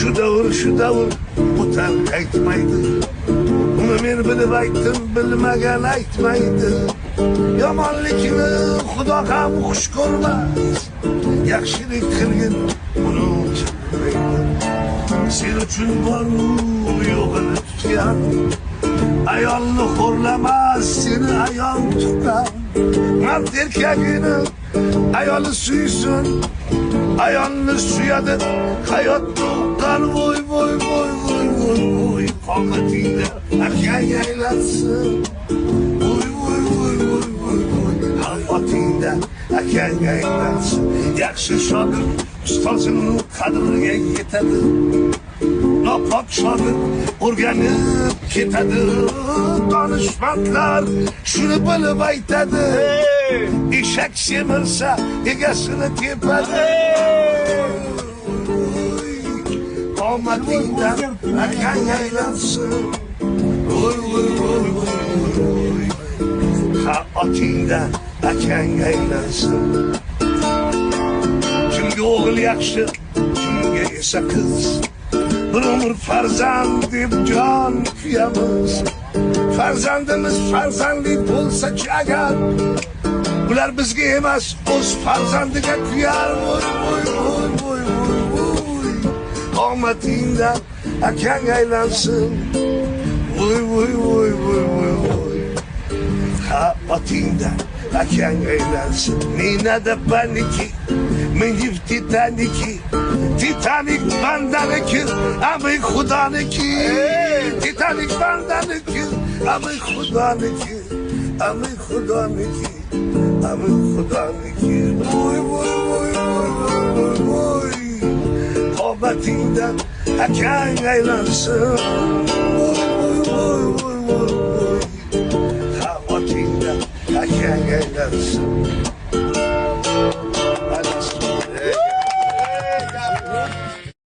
Şu davr o'tar qaytmaydi. Uni men bilib aytdim, bilmagan aytmaydi. Yomonlikni Xudo ham xush ko'rmas. Yaxshilik qilgin uni unutmaydi. Sen uchun bor-u yo'g'ini tutgan. Ayolni xo'rlamas, seni ayol tutar. Mard erkagini ayoli suysin, ayolni suyadi hayot tuqqan. Voy voy voy voy voy voy, qomatingda akang aylansin. Voy voy voy voy voy voy, hayotingda akang aylansin. Yaxshi shogird ustozining qadriga yetadi. Nopok shogird o'rganib ketadi. Donishmandlar shuni bilib aytadi. Eshak semirsa egasini tepadi. Qomatingdan akang aylansin. Voy voy voy voy voy, hayotingdan akang aylansin. Kimga o'g'il yaxshi, kimga esa qiz. Bir umr farzand deb jon kuyamiz. Farzandimiz farzandli bo'lsa-chi agar, ular bizga emas, o'z farzandiga kuyar. Voy voy voy voy voy voy, qomatingdan akang aylansin. Voy voy voy voy voy voy, hayotingdan akang aylansin. Nada paniki, menga Titaniki. Titanik bandaniki, amay xudaniki. Titanik bandaniki, amay xudaniki. Amay xudaniki, amay xudaniki. Voy voy voy voy voy voy, qomatingdan akang aylansin.